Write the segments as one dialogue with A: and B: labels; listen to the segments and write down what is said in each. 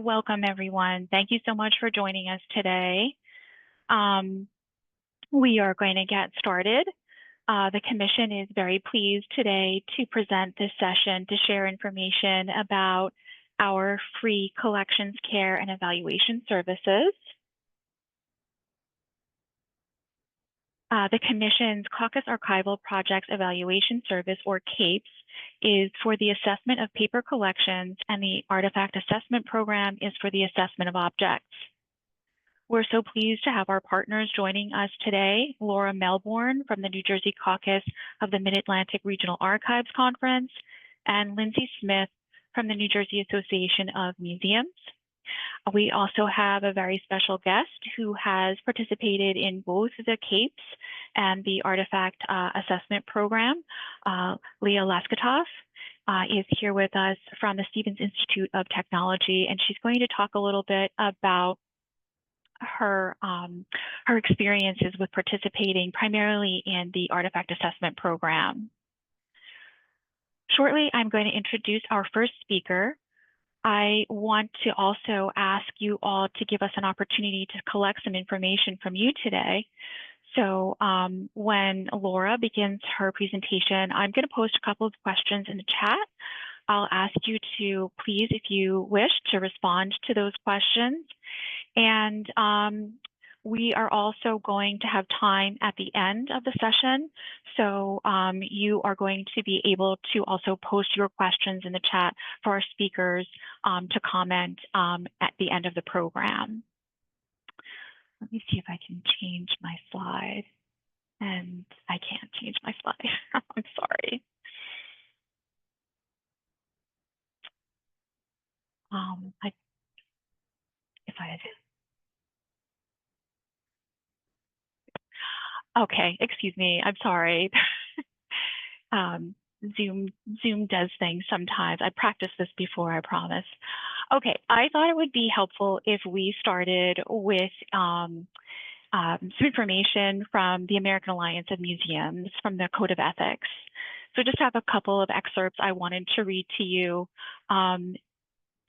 A: Welcome, everyone. Thank you so much for joining us today. We are going to get started. The Commission is very pleased today to present this session to share information about our free collections care and evaluation services. The Commission's Caucus Archival Projects Evaluation Service, or CAPES, is for the assessment of paper collections, and the Artifact Assessment Program is for the assessment of objects. We're so pleased to have our partners joining us today, Laura Melbourne from the New Jersey Caucus of the Mid-Atlantic Regional Archives Conference, and Lindsay Smith from the New Jersey Association of Museums. We also have a very special guest who has participated in both the CAPES and the Artifact Assessment Program. Leah Laskatoff is here with us from the Stevens Institute of Technology, and she's going to talk a little bit about her experiences with participating primarily in the Artifact Assessment Program. Shortly, I'm going to introduce our first speaker. I want to also ask you all to give us an opportunity to collect some information from you today. So when Laura begins her presentation, I'm going to post a couple of questions in the chat. I'll ask you to please, if you wish, to respond to those questions. And we are also going to have time at the end of the session. So you are going to be able to also post your questions in the chat for our speakers to comment at the end of the program. Let me see if I can change my slide. And I can't change my slide. I'm sorry. Okay, excuse me, I'm sorry. Zoom does things sometimes. I practiced this before, I promise. Okay, I thought it would be helpful if we started with some information from the American Alliance of Museums, from their Code of Ethics. So just have a couple of excerpts I wanted to read to you.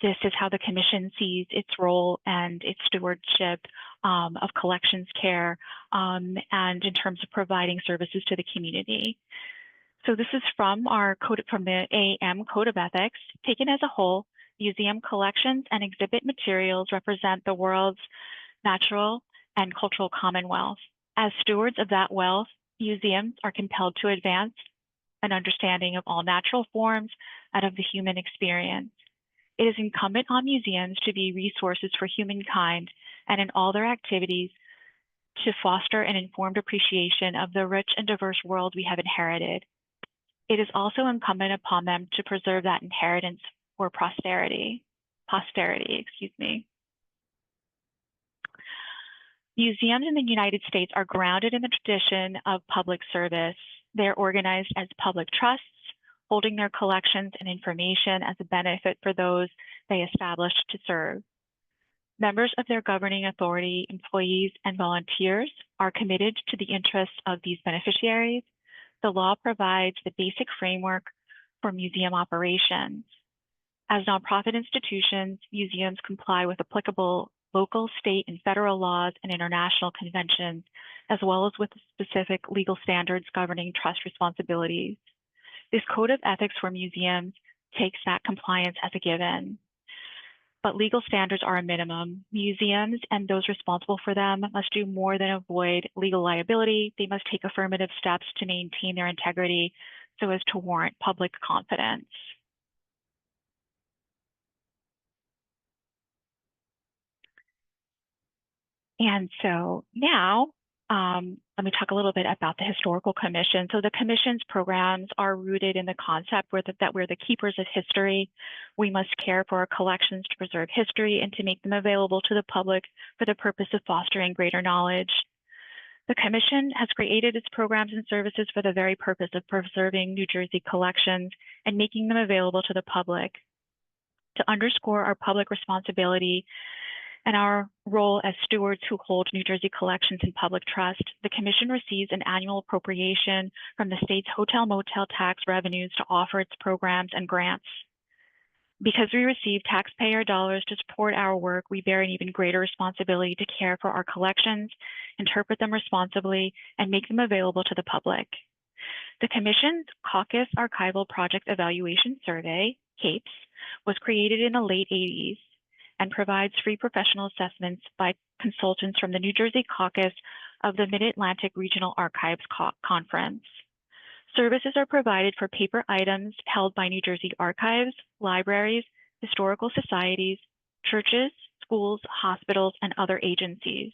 A: This is how the Commission sees its role and its stewardship of collections care and in terms of providing services to the community. So this is from our code, from the AAM Code of Ethics. Taken as a whole, museum collections and exhibit materials represent the world's natural and cultural commonwealth. As stewards of that wealth, museums are compelled to advance an understanding of all natural forms and of the human experience. It is incumbent on museums to be resources for humankind and in all their activities to foster an informed appreciation of the rich and diverse world we have inherited. It is also incumbent upon them to preserve that inheritance for posterity. Museums in the United States are grounded in the tradition of public service. They're organized as public trusts, holding their collections and information as a benefit for those they established to serve. Members of their governing authority, employees, and volunteers are committed to the interests of these beneficiaries. The law provides the basic framework for museum operations. As nonprofit institutions, museums comply with applicable local, state, and federal laws and international conventions, as well as with specific legal standards governing trust responsibilities. This Code of Ethics for museums takes that compliance as a given, but legal standards are a minimum. Museums and those responsible for them must do more than avoid legal liability. They must take affirmative steps to maintain their integrity so as to warrant public confidence. And so now, let me talk a little bit about the Historical Commission. So the Commission's programs are rooted in the concept that we're the keepers of history. We must care for our collections to preserve history and to make them available to the public for the purpose of fostering greater knowledge. The Commission has created its programs and services for the very purpose of preserving New Jersey collections and making them available to the public. To underscore our public responsibility and our role as stewards who hold New Jersey collections in public trust, the Commission receives an annual appropriation from the state's hotel motel tax revenues to offer its programs and grants. Because we receive taxpayer dollars to support our work, we bear an even greater responsibility to care for our collections, interpret them responsibly, and make them available to the public. The Commission's Caucus Archival Project Evaluation Survey, CAPES, was created in the late 80s and provides free professional assessments by consultants from the New Jersey Caucus of the Mid-Atlantic Regional Archives Conference. Services are provided for paper items held by New Jersey archives, libraries, historical societies, churches, schools, hospitals, and other agencies.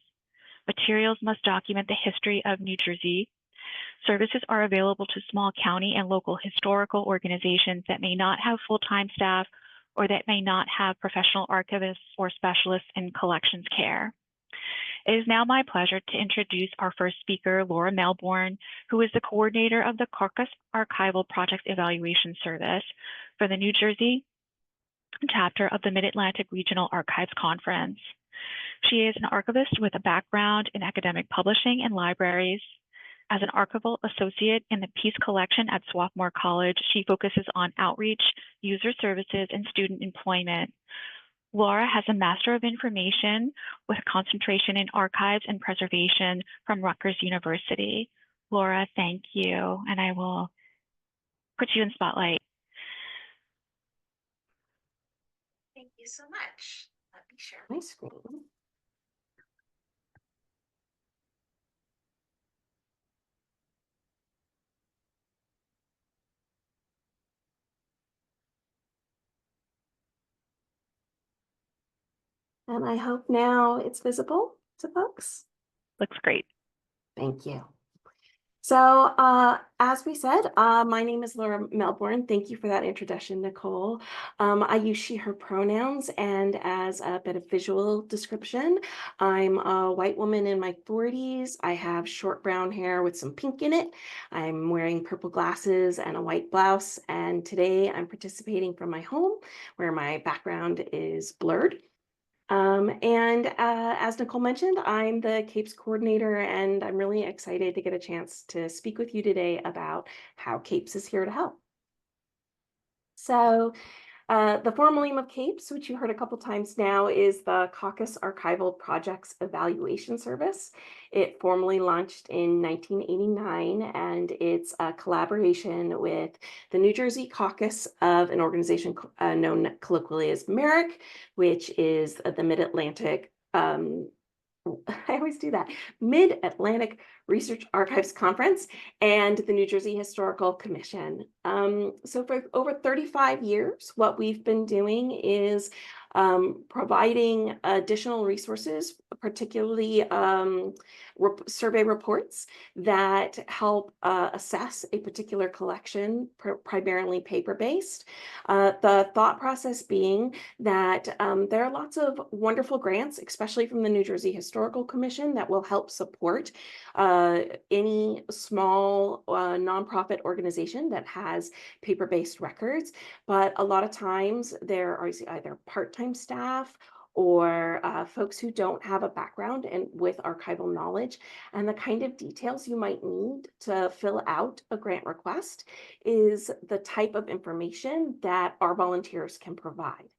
A: Materials must document the history of New Jersey. Services are available to small county and local historical organizations that may not have full-time staff or that may not have professional archivists or specialists in collections care. It is now my pleasure to introduce our first speaker, Laura Melbourne, who is the coordinator of the Caucus Archival Project Evaluation Service for the New Jersey chapter of the Mid-Atlantic Regional Archives Conference. She is an archivist with a background in academic publishing and libraries. As an archival associate in the Peace Collection at Swarthmore College, she focuses on outreach, user services, and student employment. Laura has a Master of Information with concentration in Archives and Preservation from Rutgers University. Laura, thank you, and I will put you in spotlight.
B: Thank you so much. Let me share my screen. And I hope now it's visible to folks.
A: Looks great.
B: Thank you. So as we said, my name is Laura Melbourne. Thank you for that introduction, Nicole. I use she, her pronouns, and as a bit of visual description, I'm a white woman in my 40s. I have short brown hair with some pink in it. I'm wearing purple glasses and a white blouse. And today I'm participating from my home where my background is blurred. As Nicole mentioned, I'm the CAPES coordinator, and I'm really excited to get a chance to speak with you today about how CAPES is here to help. So the formal name of CAPES, which you heard a couple times now, is the Caucus Archival Projects Evaluation Service. It formally launched in 1989, and it's a collaboration with the New Jersey Caucus of an organization known colloquially as MERIC, which is the Mid-Atlantic I always do that. Mid-Atlantic Research Archives Conference and the New Jersey Historical Commission. So for over 35 years, what we've been doing is providing additional resources, particularly survey reports that help assess a particular collection, primarily paper-based. The thought process being that there are lots of wonderful grants, especially from the New Jersey Historical Commission, that will help support any small nonprofit organization that has paper-based records. But a lot of times there are either part-time staff or folks who don't have a background with archival knowledge, and the kind of details you might need to fill out a grant request is the type of information that our volunteers can provide.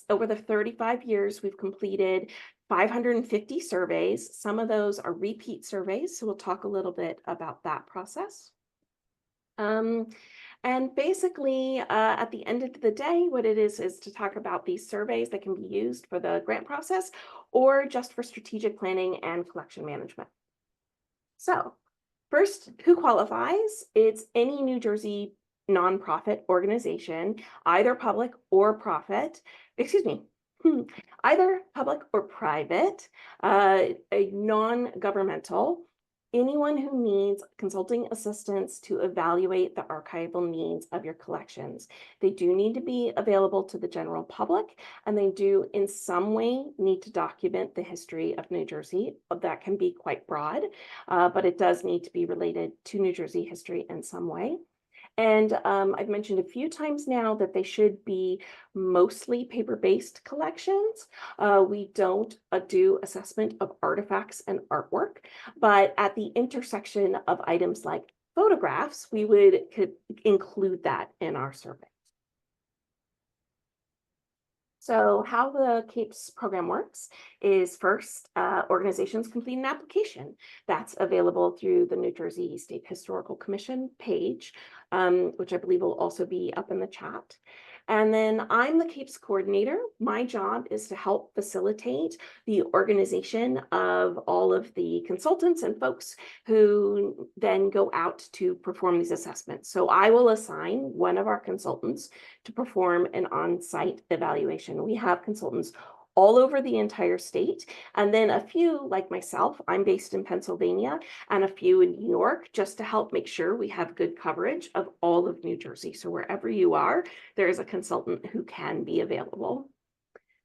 B: Over the 35 years, we've completed 550 surveys. Some of those are repeat surveys, so we'll talk a little bit about that process. And basically, at the end of the day, what it is to talk about these surveys that can be used for the grant process or just for strategic planning and collection management. So first, who qualifies? It's any New Jersey nonprofit organization, either public or private, either public or private, a non-governmental, anyone who needs consulting assistance to evaluate the archival needs of your collections. They do need to be available to the general public, and they do in some way need to document the history of New Jersey. That can be quite broad, but it does need to be related to New Jersey history in some way. And I've mentioned a few times now that they should be mostly paper-based collections. We don't do assessment of artifacts and artwork, but at the intersection of items like photographs, we could include that in our survey. So how the CAPES program works is first, organizations complete an application that's available through the New Jersey State Historical Commission page, which I believe will also be up in the chat. And then I'm the CAPES coordinator. My job is to help facilitate the organization of all of the consultants and folks who then go out to perform these assessments. So I will assign one of our consultants to perform an on-site evaluation. We have consultants all over the entire state, and then a few, like myself, I'm based in Pennsylvania, and a few in New York, just to help make sure we have good coverage of all of New Jersey. So wherever you are, there is a consultant who can be available.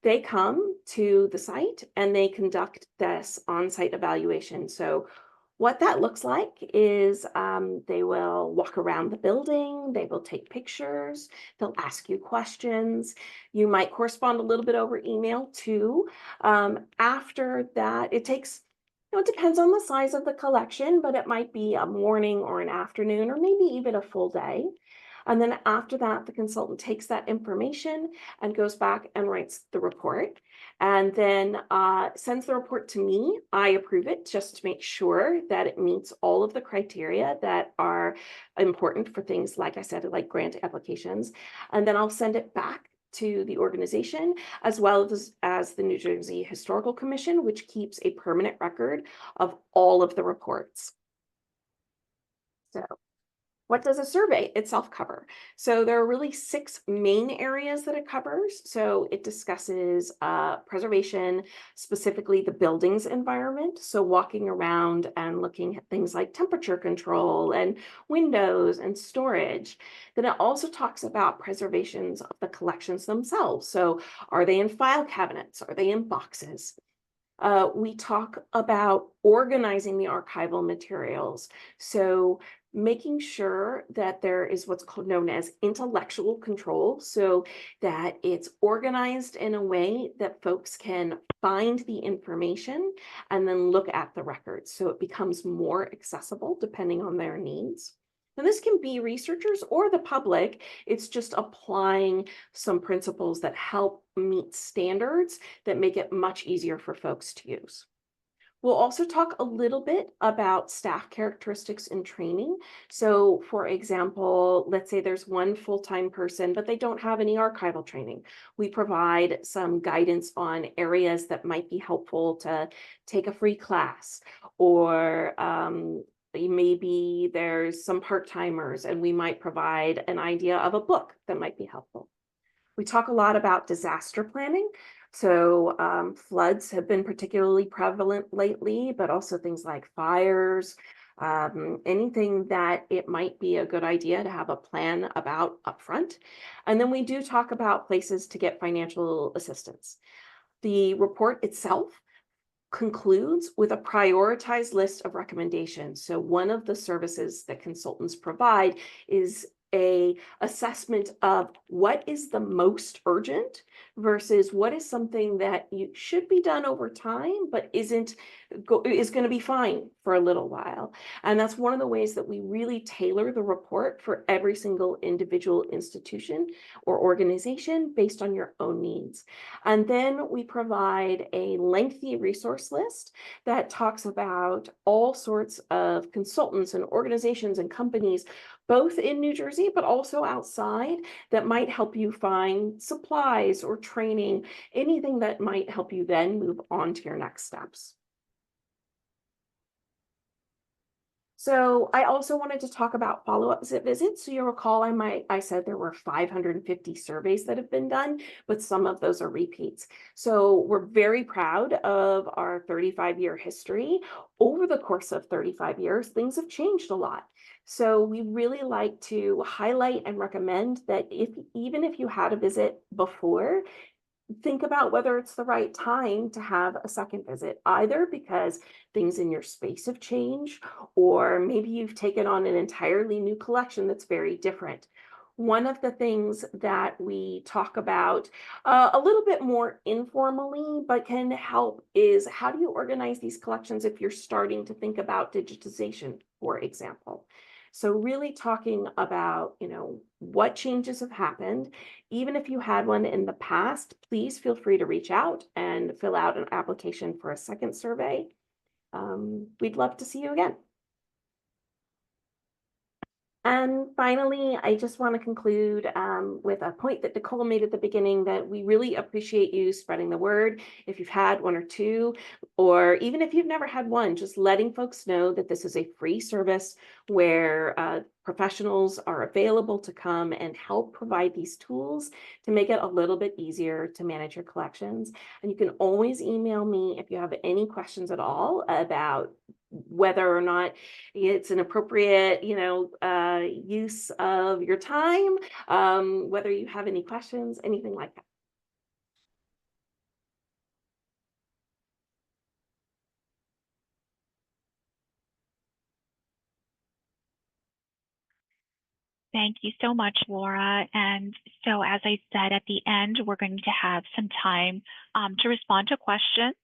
B: They come to the site and they conduct this on-site evaluation. So what that looks like is they will walk around the building, they will take pictures, they'll ask you questions. You might correspond a little bit over email too. After that, it takes, it depends on the size of the collection, but it might be a morning or an afternoon or maybe even a full day. And then after that, the consultant takes that information and goes back and writes the report, and then sends the report to me. I approve it just to make sure that it meets all of the criteria that are important for things, like I said, like grant applications. And then I'll send it back to the organization, as well as the New Jersey Historical Commission, which keeps a permanent record of all of the reports. So what does a survey itself cover? So there are really 6 main areas that it covers. So it discusses preservation, specifically the building's environment. So walking around and looking at things like temperature control and windows and storage. Then it also talks about preservations of the collections themselves. So are they in file cabinets? Are they in boxes? We talk about organizing the archival materials. So making sure that there is what's known as intellectual control, so that it's organized in a way that folks can find the information and then look at the records. So it becomes more accessible depending on their needs. And this can be researchers or the public. It's just applying some principles that help meet standards that make it much easier for folks to use. We'll also talk a little bit about staff characteristics and training. So for example, let's say there's one full-time person, but they don't have any archival training. We provide some guidance on areas that might be helpful to take a free class, or maybe there's some part-timers and we might provide an idea of a book that might be helpful. We talk a lot about disaster planning. So floods have been particularly prevalent lately, but also things like fires, anything that it might be a good idea to have a plan about upfront. And then we do talk about places to get financial assistance. The report itself concludes with a prioritized list of recommendations. So one of the services that consultants provide is a assessment of what is the most urgent versus what is something that you should be done over time, but is going to be fine for a little while. And that's one of the ways that we really tailor the report for every single individual institution or organization based on your own needs. And then we provide a lengthy resource list that talks about all sorts of consultants and organizations and companies, both in New Jersey, but also outside, that might help you find supplies or training, anything that might help you then move on to your next steps. So I also wanted to talk about follow-up visits. So you'll recall I said there were 550 surveys that have been done, but some of those are repeats. So we're very proud of our 35-year history. Over the course of 35 years, things have changed a lot. So we really like to highlight and recommend that even if you had a visit before, think about whether it's the right time to have a second visit, either because things in your space have changed, or maybe you've taken on an entirely new collection that's very different. One of the things that we talk about a little bit more informally, but can help, is how do you organize these collections if you're starting to think about digitization, for example? So really talking about, what changes have happened. Even if you had one in the past, please feel free to reach out and fill out an application for a second survey. We'd love to see you again. And finally, I just want to conclude with a point that Nicole made at the beginning, that we really appreciate you spreading the word. If you've had one or two, or even if you've never had one, just letting folks know that this is a free service where professionals are available to come and help provide these tools to make it a little bit easier to manage your collections. And you can always email me if you have any questions at all about whether or not it's an appropriate, use of your time, whether you have any questions, anything like that.
A: Thank you so much, Laura. And so as I said at the end, we're going to have some time to respond to questions.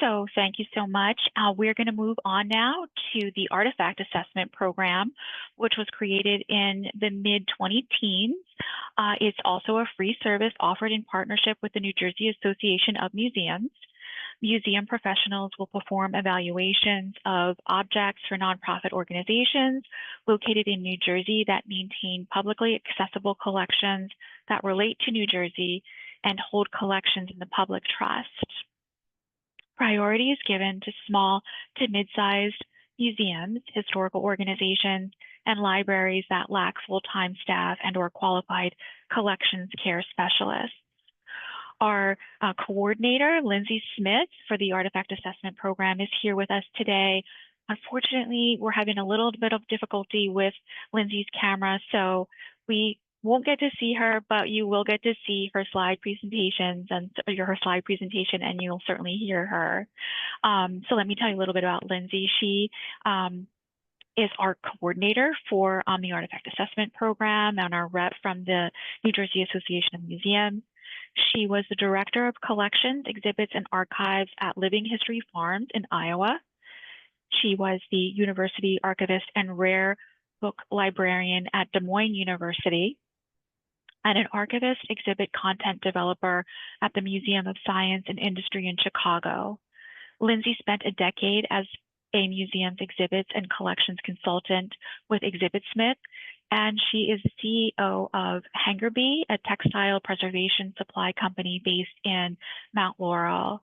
A: So thank you so much. We're going to move on now to the Artifact Assessment Program, which was created in the mid-2010s. It's also a free service offered in partnership with the New Jersey Association of Museums. Museum professionals will perform evaluations of objects for nonprofit organizations located in New Jersey that maintain publicly accessible collections that relate to New Jersey and hold collections in the public trust. Priority is given to small to mid-sized museums, historical organizations, and libraries that lack full-time staff and/or qualified collections care specialists. Our coordinator, Lindsay Smith, for the Artifact Assessment Program is here with us today. Unfortunately, we're having a little bit of difficulty with Lindsay's camera, so we won't get to see her, but you will get to see her slide presentations and her slide presentation, and you'll certainly hear her. So let me tell you a little bit about Lindsay. She is our coordinator for the Artifact Assessment Program and our rep from the New Jersey Association of Museums. She was the Director of Collections, Exhibits, and Archives at Living History Farms in Iowa. She was the University Archivist and Rare Book Librarian at Des Moines University, and an archivist exhibit content developer at the Museum of Science and Industry in Chicago. Lindsay spent a decade as a museum's exhibits and collections consultant with ExhibitSmith, and she is the CEO of Hangerbee, a textile preservation supply company based in Mount Laurel.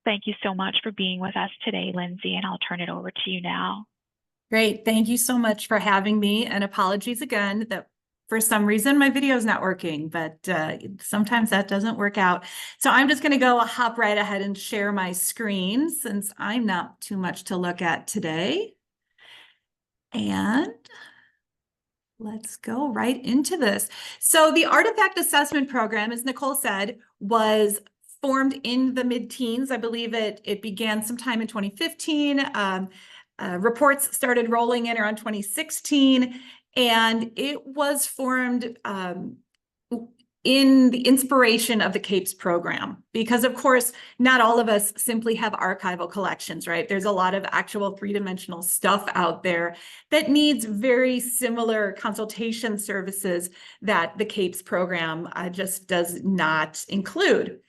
A: Thank you so much for being with us today, Lindsay, and I'll turn it over to you now.
C: Great. Thank you so much for having me, and apologies again that for some reason my video is not working, but sometimes that doesn't work out. So I'm just going to hop right ahead and share my screen since I'm not too much to look at today. And let's go right into this. So the Artifact Assessment Program, as Nicole said, was formed in the mid-teens. I believe it began sometime in 2015. Reports started rolling in around 2016, and it was formed in the inspiration of the CAPES program, because of course, not all of us simply have archival collections, right? There's a lot of actual three-dimensional stuff out there that needs very similar consultation services that the CAPES program just does not include.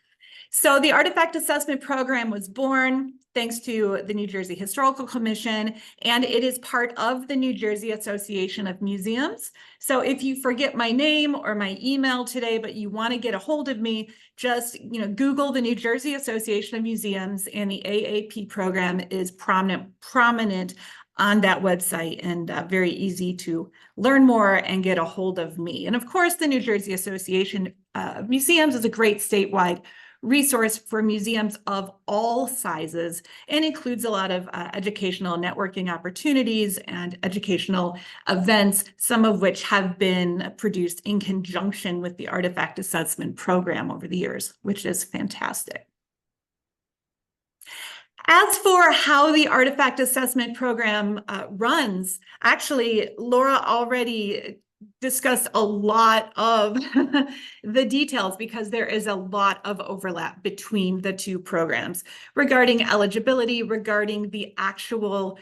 C: So the Artifact Assessment Program was born thanks to the New Jersey Historical Commission, and it is part of the New Jersey Association of Museums. So if you forget my name or my email today, but you want to get a hold of me, just Google the New Jersey Association of Museums, and the AAP program is prominent on that website, and very easy to learn more and get a hold of me. And of course, the New Jersey Association of Museums is a great statewide resource for museums of all sizes, and includes a lot of educational networking opportunities and educational events, some of which have been produced in conjunction with the Artifact Assessment Program over the years, which is fantastic. As for how the Artifact Assessment Program runs, actually, Laura already discussed a lot of the details, because there is a lot of overlap between the two programs regarding eligibility, regarding the actual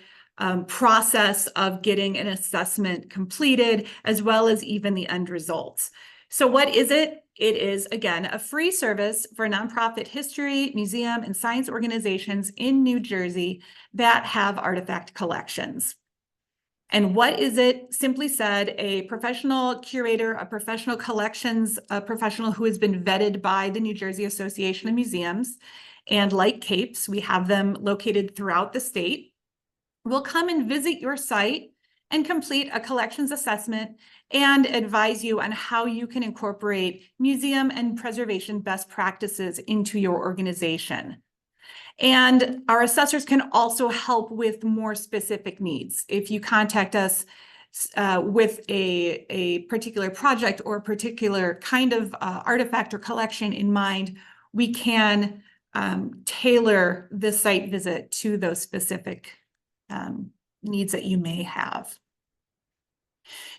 C: process of getting an assessment completed, as well as even the end results. So what is it? It is, again, a free service for nonprofit history, museum, and science organizations in New Jersey that have artifact collections. And what is it? Simply said, a professional curator, a professional collections, a professional who has been vetted by the New Jersey Association of Museums. And like CAPES, we have them located throughout the state, will come and visit your site and complete a collections assessment and advise you on how you can incorporate museum and preservation best practices into your organization. And our assessors can also help with more specific needs. If you contact us with a particular project or a particular kind of artifact or collection in mind, we can tailor the site visit to those specific needs that you may have.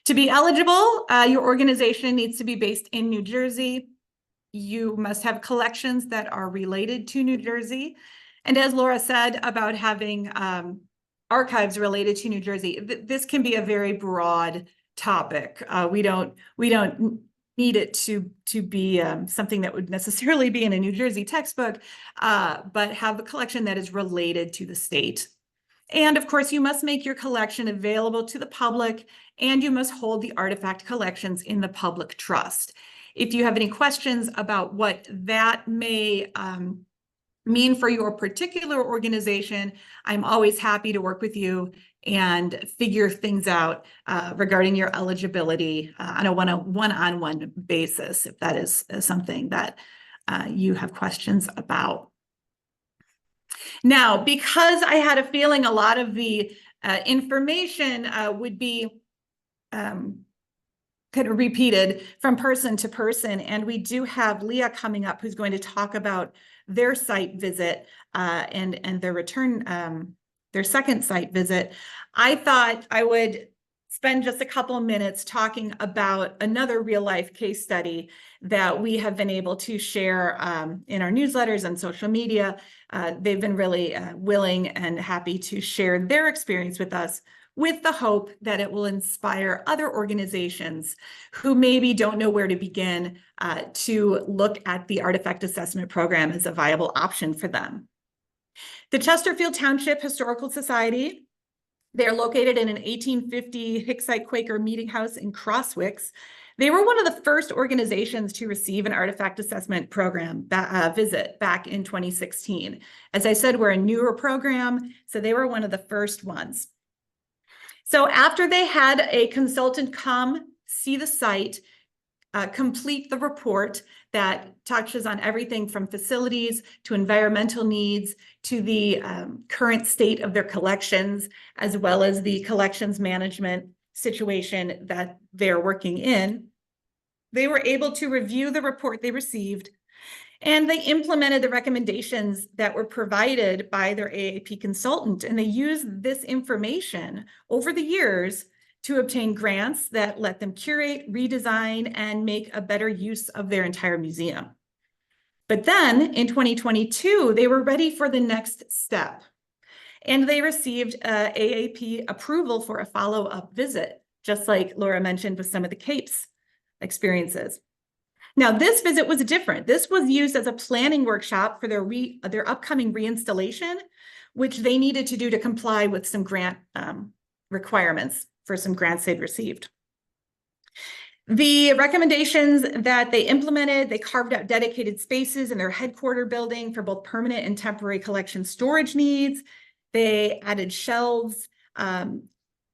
C: To be eligible, your organization needs to be based in New Jersey. You must have collections that are related to New Jersey. And as Laura said about having archives related to New Jersey, this can be a very broad topic. We don't need it to be something that would necessarily be in a New Jersey textbook, but have a collection that is related to the state. And of course, you must make your collection available to the public, and you must hold the artifact collections in the public trust. If you have any questions about what that may mean for your particular organization, I'm always happy to work with you and figure things out regarding your eligibility on a one-on-one basis, if that is something that you have questions about. Now, because I had a feeling a lot of the information would be kind of repeated from person to person, and we do have Leah coming up who's going to talk about their site visit and their return, their second site visit, I thought I would spend just a couple of minutes talking about another real life case study that we have been able to share in our newsletters and social media. They've been really willing and happy to share their experience with us, with the hope that it will inspire other organizations who maybe don't know where to begin to look at the artifact assessment program as a viable option for them. The Chesterfield Township Historical Society, they're located in an 1850 Hicksite Quaker meeting house in Crosswicks. They were one of the first organizations to receive an artifact assessment program visit back in 2016. As I said, we're a newer program, so they were one of the first ones. So after they had a consultant come see the site, complete the report that touches on everything from facilities to environmental needs to the current state of their collections, as well as the collections management situation that they're working in, they were able to review the report they received, and they implemented the recommendations that were provided by their AAP consultant. And they used this information over the years to obtain grants that let them curate, redesign, and make a better use of their entire museum. But then in 2022, they were ready for the next step. And they received AAP approval for a follow-up visit, just like Laura mentioned with some of the CAPES experiences. Now, this visit was different. This was used as a planning workshop for their upcoming reinstallation, which they needed to do to comply with some grant requirements for some grants they'd received. The recommendations that they implemented, they carved out dedicated spaces in their headquarter building for both permanent and temporary collection storage needs. They added shelves.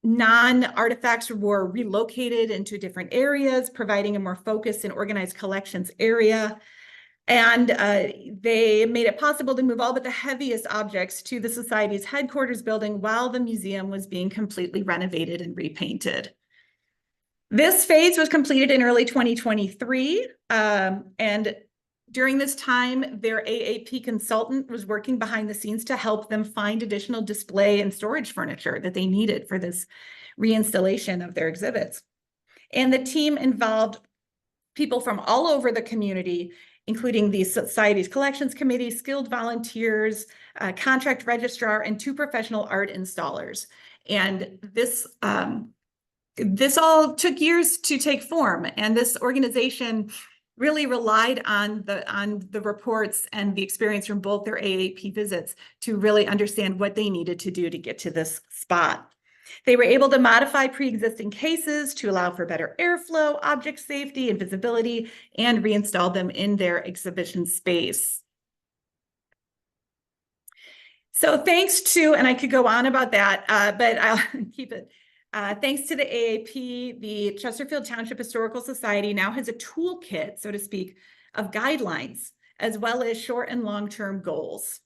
C: Non-artifacts were relocated into different areas, providing a more focused and organized collections area. And they made it possible to move all but the heaviest objects to the Society's headquarters building while the museum was being completely renovated and repainted. This phase was completed in early 2023. And during this time, their AAP consultant was working behind the scenes to help them find additional display and storage furniture that they needed for this reinstallation of their exhibits. And the team involved people from all over the community, including the Society's Collections Committee, skilled volunteers, contract registrar, and 2 professional art installers. And this all took years to take form, and this organization really relied on the reports and the experience from both their AAP visits to really understand what they needed to do to get to this spot. They were able to modify pre-existing cases to allow for better airflow, object safety, and visibility, and reinstall them in their exhibition space. So thanks to, and I could go on about that, but I'll keep it. Thanks to the AAP, the Chesterfield Township Historical Society now has a toolkit, so to speak, of guidelines, as well as short and long-term goals.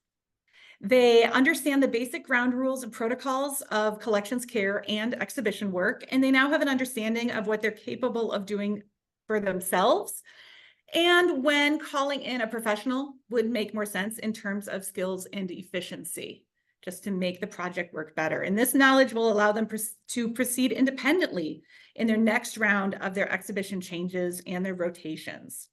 C: They understand the basic ground rules and protocols of collections care and exhibition work, and they now have an understanding of what they're capable of doing for themselves, and when calling in a professional would make more sense in terms of skills and efficiency, just to make the project work better. And this knowledge will allow them to proceed independently in their next round of their exhibition changes and their rotations.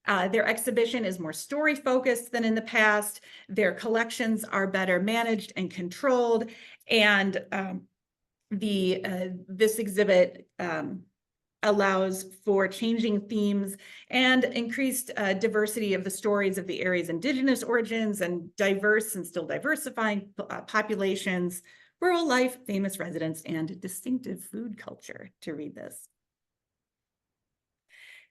C: Their exhibition is more story focused than in the past. Their collections are better managed and controlled. And this exhibit allows for changing themes and increased diversity of the stories of the area's indigenous origins and diverse and still diversifying populations, rural life, famous residents, and distinctive food culture to read this.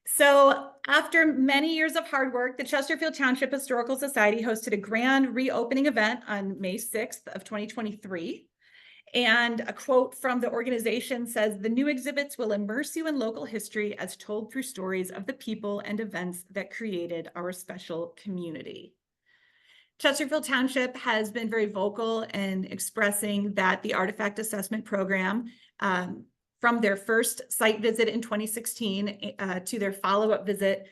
C: So after many years of hard work, the Chesterfield Township Historical Society hosted a grand reopening event on May 6th of 2023. And a quote from the organization says, "The new exhibits will immerse you in local history as told through stories of the people and events that created our special community." Chesterfield Township has been very vocal in expressing that the artifact assessment program, from their first site visit in 2016 to their follow-up visit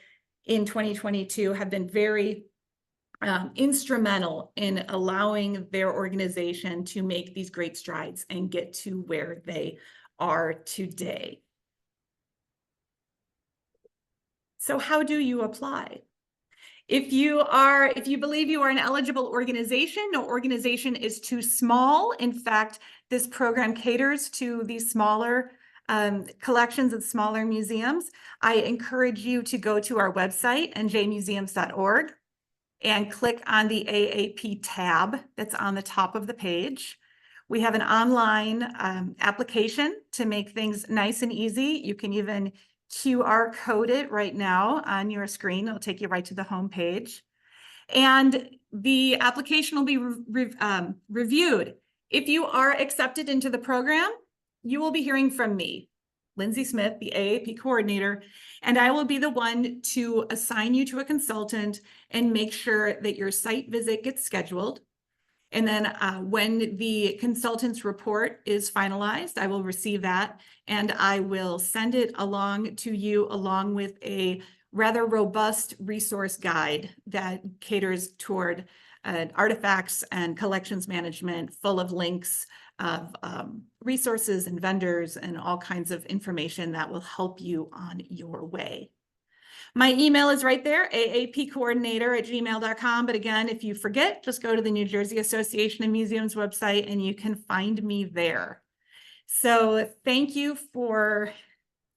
C: in 2022, have been very instrumental in allowing their organization to make these great strides and get to where they are today. So how do you apply? If you believe you are an eligible organization, no organization is too small. In fact, this program caters to these smaller collections and smaller museums. I encourage you to go to our website, njmuseums.org, and click on the AAP tab that's on the top of the page. We have an online application to make things nice and easy. You can even QR code it right now on your screen. It'll take you right to the home page. And the application will be reviewed. If you are accepted into the program, you will be hearing from me, Lindsay Smith, the AAP coordinator, and I will be the one to assign you to a consultant and make sure that your site visit gets scheduled. And then when the consultant's report is finalized, I will receive that and I will send it along to you along with a rather robust resource guide that caters toward artifacts and collections management, full of links of resources and vendors and all kinds of information that will help you on your way. My email is right there, aapcoordinator@gmail.com. But again, if you forget, just go to the New Jersey Association of Museums website and you can find me there. So thank you for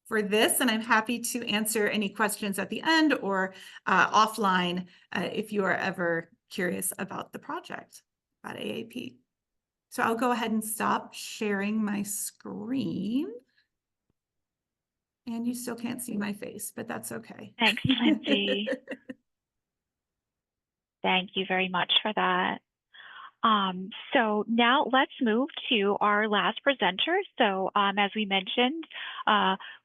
C: this, and I'm happy to answer any questions at the end or offline if you are ever curious about the project at AAP. So I'll go ahead and stop sharing my screen. And you still can't see my face, but that's okay.
A: Thanks, Lindsay. Thank you very much for that. So now let's move to our last presenter. So as we mentioned,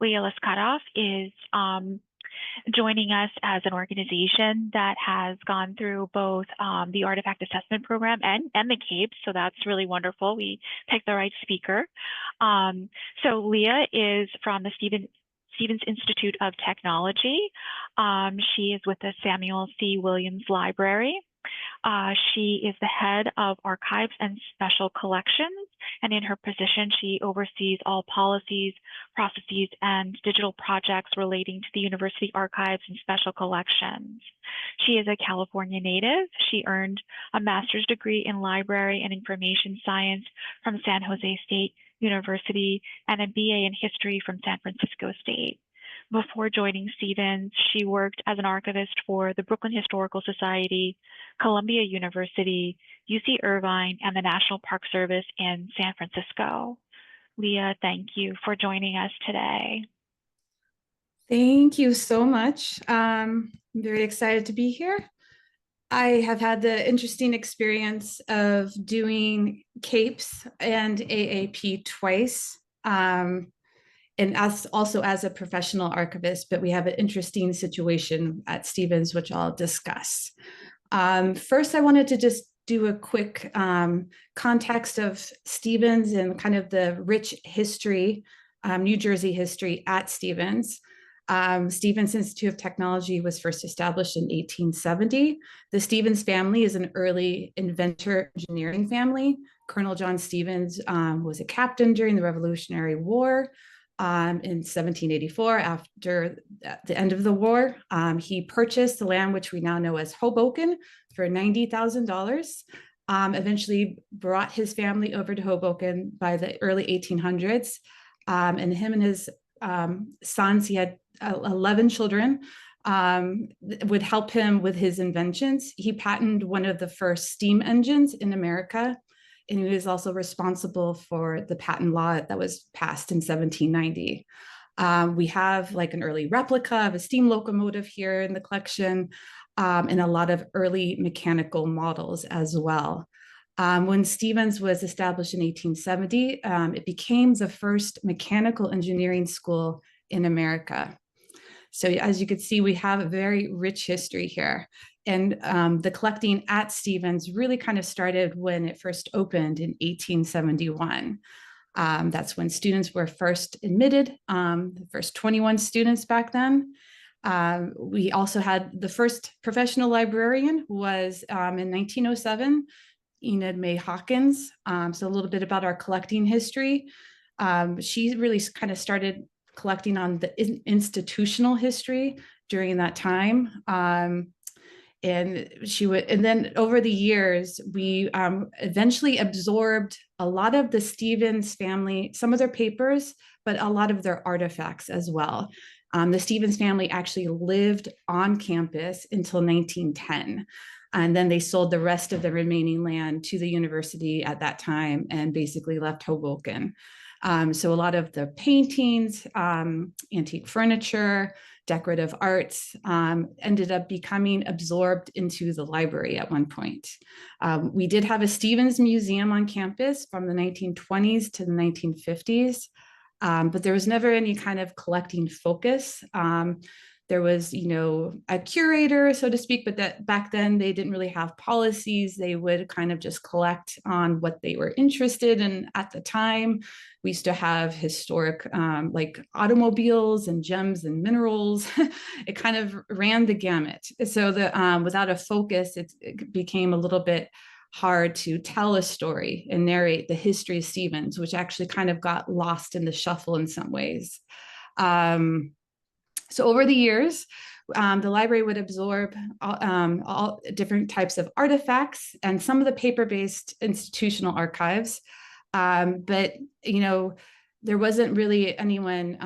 A: Leah Liskadov is joining us as an organization that has gone through both the Artifact Assessment Program and the CAPES, so that's really wonderful. We picked the right speaker. So Leah is from the Stevens Institute of Technology. She is with the Samuel C. Williams Library. She is the head of archives and special collections, and in her position, she oversees all policies, processes, and digital projects relating to the university archives and special collections. She is a California native. She earned a master's degree in library and information science from San Jose State University and a BA in history from San Francisco State. Before joining Stevens, she worked as an archivist for the Brooklyn Historical Society, Columbia University, UC Irvine, and the National Park Service in San Francisco. Leah, thank you for joining us today.
C: Thank you so much. I'm very excited to be here. I have had the interesting experience of doing CAPES and AAP twice, and also as a professional archivist, but we have an interesting situation at Stevens, which I'll discuss. First, I wanted to just do a quick context of Stevens and kind of the rich history, New Jersey history at Stevens. Stevens Institute of Technology was first established in 1870. The Stevens family is an early inventor engineering family. Colonel John Stevens was a captain during the Revolutionary War. In 1784, after the end of the war, he purchased the land which we now know as Hoboken for $90,000. Eventually brought his family over to Hoboken by the early 1800s. And him and his sons, he had 11 children, would help him with his inventions. He patented one of the first steam engines in America, and he was also responsible for the patent law that was passed in 1790. We have like an early replica of a steam locomotive here in the collection, and a lot of early mechanical models as well. When Stevens was established in 1870, it became the first mechanical engineering school in America. So as you can see, we have a very rich history here. And the collecting at Stevens really kind of started when it first opened in 1871. That's when students were first admitted, the first 21 students back then. We also had the first professional librarian was in 1907, Enid May Hawkins. So a little bit about our collecting history. She really kind of started collecting on the institutional history during that time. And then over the years, we eventually absorbed a lot of the Stevens family, some of their papers, but a lot of their artifacts as well. The Stevens family actually lived on campus until 1910. And then they sold the rest of the remaining land to the university at that time and basically left Hoboken. So a lot of the paintings, antique furniture, decorative arts ended up becoming absorbed into the library at one point. We did have a Stevens Museum on campus from the 1920s to the 1950s, but there was never any kind of collecting focus. There was, a curator, so to speak, but that back then they didn't really have policies. They would kind of just collect on what they were interested in at the time. We used to have historic, like automobiles and gems and minerals. It kind of ran the gamut. So without a focus, it became a little bit hard to tell a story and narrate the history of Stevens, which actually kind of got lost in the shuffle in some ways. So over the years, the library would absorb all different types of artifacts and some of the paper-based institutional archives. But, there wasn't really anyone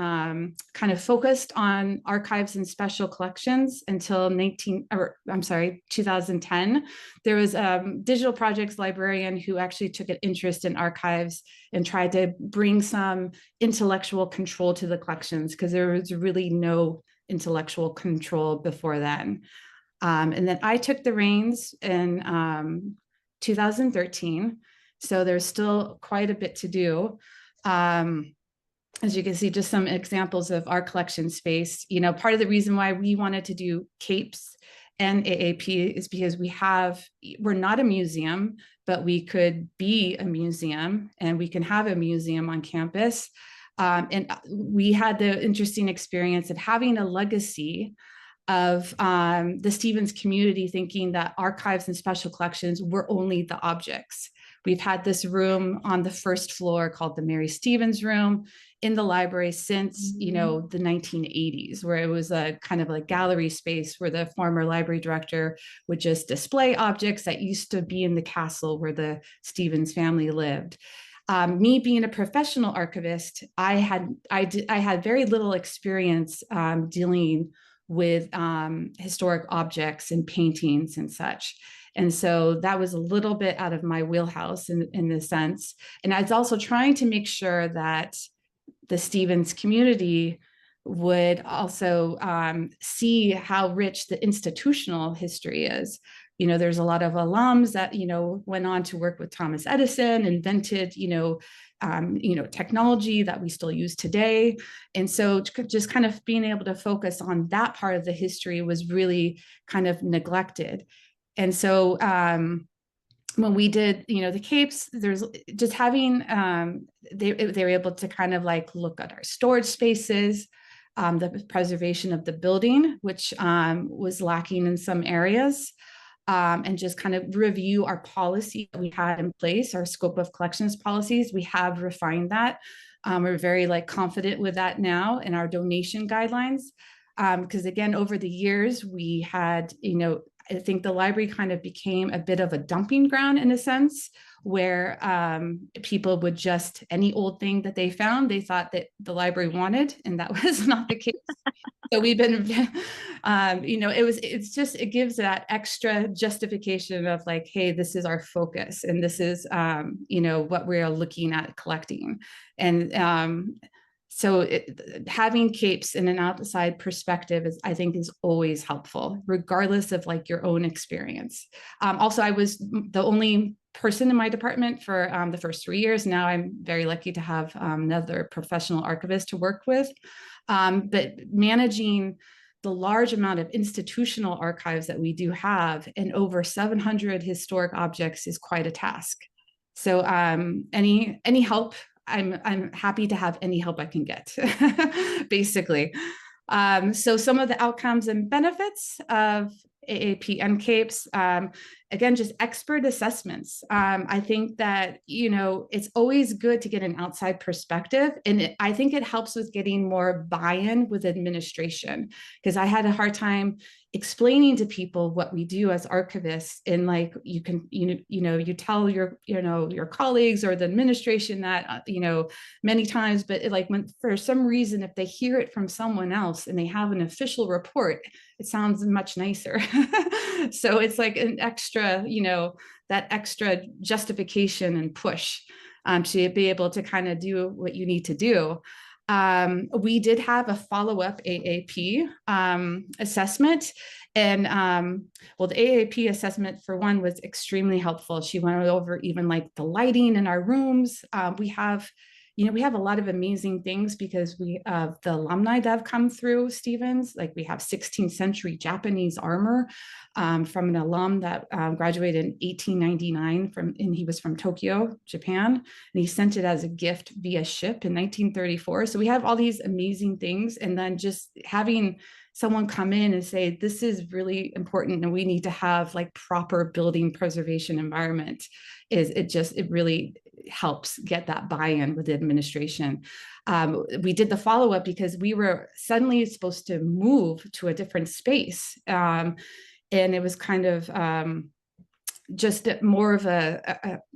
C: kind of focused on archives and special collections until 2010. There was a digital projects librarian who actually took an interest in archives and tried to bring some intellectual control to the collections because there was really no intellectual control before then. And then I took the reins in 2013. So there's still quite a bit to do. As you can see, just some examples of our collection space. Part of the reason why we wanted to do CAPES and AAP is because we're not a museum, but we could be a museum and we can have a museum on campus. And we had the interesting experience of having a legacy of the Stevens community thinking that archives and special collections were only the objects. We've had this room on the first floor called the Mary Stevens Room.
D: in the library since, you know, the 1980s, where it was a kind of like gallery space where the former library director would just display objects that used to be in the castle where the Stevens family lived. Me being a professional archivist, I had very little experience dealing with historic objects and paintings and such. And so that was a little bit out of my wheelhouse in this sense. And I was also trying to make sure that the Stevens community would also see how rich the institutional history is. You know, there's a lot of alums that, you know, went on to work with Thomas Edison, invented, technology that we still use today. And so just kind of being able to focus on that part of the history was really kind of neglected. And so when we did, you know, the Capes, there's just having, they were able to kind of like look at our storage spaces, the preservation of the building, which was lacking in some areas, and just kind of review our policy that we had in place, our scope of collections policies. We have refined that. We're very like confident with that now in our donation guidelines. Because again, over the years, we had, you know, I think the library kind of became a bit of a dumping ground in a sense, where people would just, any old thing that they found, they thought that the library wanted, and that was not the case. So we've been, it gives that extra justification of like, hey, this is our focus, and this is, what we're looking at collecting. And so having Capes in an outside perspective I think is always helpful, regardless of like your own experience. Also, I was the only person in my department for the first 3 years. Now I'm very lucky to have another professional archivist to work with. But managing the large amount of institutional archives that we do have, and over 700 historic objects, is quite a task. So any help, I'm happy to have any help I can get, basically. So some of the outcomes and benefits of AAP and Capes, again, just expert assessments. I think that, it's always good to get an outside perspective. And I think it helps with getting more buy-in with administration, because I had a hard time explaining to people what we do as archivists. And like, you can, you tell your colleagues or the administration that, many times, but when for some reason, if they hear it from someone else and they have an official report, it sounds much nicer. So it's like an extra, that extra justification and push to be able to kind of do what you need to do. We did have a follow-up AAP assessment. And the AAP assessment, for one, was extremely helpful. She went over even like the lighting in our rooms. We have a lot of amazing things because we have the alumni that have come through Stevens. Like we have 16th century Japanese armor from an alum that graduated in 1899 and he was from Tokyo, Japan. And he sent it as a gift via ship in 1934. So we have all these amazing things. And then just having someone come in and say, this is really important and we need to have like proper building preservation environment, it really helps get that buy-in with the administration. We did the follow-up because we were suddenly supposed to move to a different space. And it was kind of just more of